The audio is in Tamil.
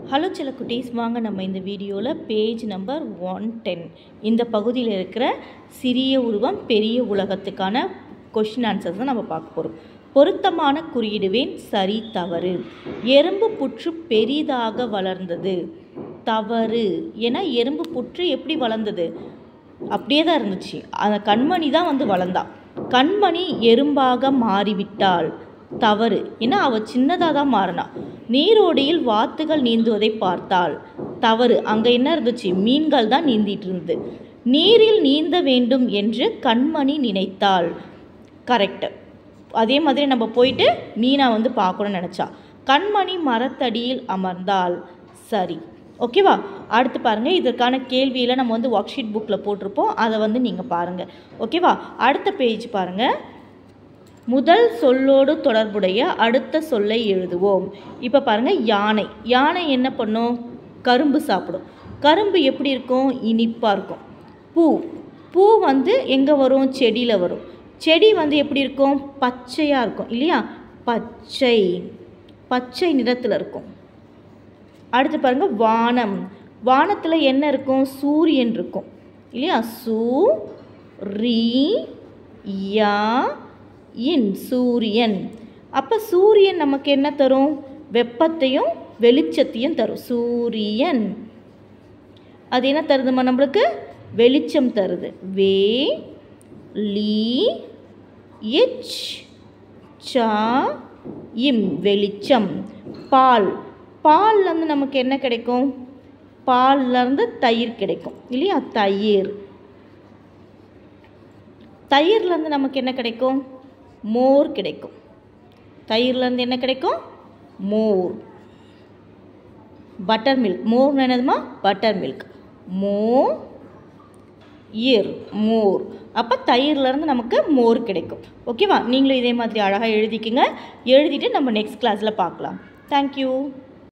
ஹலோ சில குட்டீஸ், வாங்க நம்ம இந்த வீடியோவில் பேஜ் நம்பர் 110 இந்த பகுதியில் இருக்கிற சிறிய உருவம் பெரிய உலகத்துக்கான கொஷின் ஆன்சர்ஸ் தான் நம்ம பார்க்க போகிறோம். பொருத்தமான குறியிடுவேன், சரி தவறு. எறும்பு புற்று பெரிதாக வளர்ந்தது. தவறு. ஏன்னா எறும்பு புற்று எப்படி வளர்ந்தது? அப்படியே தான் இருந்துச்சு. அந்த கண்மணி தான் வந்து வளர்ந்தா. கண்மணி எறும்பாக மாறிவிட்டாள். தவறு. ஏன்னா அவள் சின்னதாக தான் மாறினா. நீரோடியில் வாத்துகள் நீந்துவதை பார்த்தாள். தவறு. அங்கே என்ன இருந்துச்சு? மீன்கள் தான் நீந்திட்டு இருந்தது. நீரில் நீந்த வேண்டும் என்று கண்மணி நினைத்தாள். கரெக்டு. அதே மாதிரி நம்ம போயிட்டு மீனை வந்து பார்க்கணும்னு நினச்சா. கண்மணி மரத்தடியில் அமர்ந்தாள். சரி. ஓகேவா? அடுத்து பாருங்கள், இதற்கான கேள்வியில் நம்ம வந்து ஒர்க் ஷீட் புக்கில் போட்டிருப்போம், அதை வந்து நீங்கள் பாருங்கள். ஓகேவா? அடுத்த பேஜ் பாருங்கள். முதல் சொல்லோடு தொடர்புடைய அடுத்த சொல்லை எழுதுவோம். இப்போ பாருங்கள், யானை. யானை என்ன பண்ணும்? கரும்பு சாப்பிடும். கரும்பு எப்படி இருக்கும்? இனிப்பாக இருக்கும். பூ. பூ வந்து எங்கே வரும்? செடியில் வரும். செடி வந்து எப்படி இருக்கும்? பச்சையாக இருக்கும் இல்லையா? பச்சை. பச்சை நிறத்தில் இருக்கும். அடுத்து பாருங்கள், வானம். வானத்தில் என்ன இருக்கும்? சூரியன் இருக்கும் இல்லையா? இன் சூரியன். அப்போ சூரியன் நமக்கு என்ன தரும்? வெப்பத்தையும் வெளிச்சத்தையும் தரும். சூரியன் அது என்ன தருதுமா? நம்மளுக்கு வெளிச்சம் தருது. வெளிச்சம். பால். பால்லேருந்து நமக்கு என்ன கிடைக்கும்? பால்லேருந்து தயிர் கிடைக்கும் இல்லையா? தயிர். தயிர்லேருந்து நமக்கு என்ன கிடைக்கும்? மோர் கிடைக்கும். தயிர்லேருந்து என்ன கிடைக்கும்? மோர். Butter milk. மோர் என்னதுமா? Buttermilk. மோர். அப்போ தயிர்லேருந்து நமக்கு மோர் கிடைக்கும். ஓகேவா? நீங்களும் இதே மாதிரி அழகாக எழுதிக்கிங்க. எழுதிட்டு நம்ம நெக்ஸ்ட் கிளாஸில் பார்க்கலாம். தேங்க்யூ.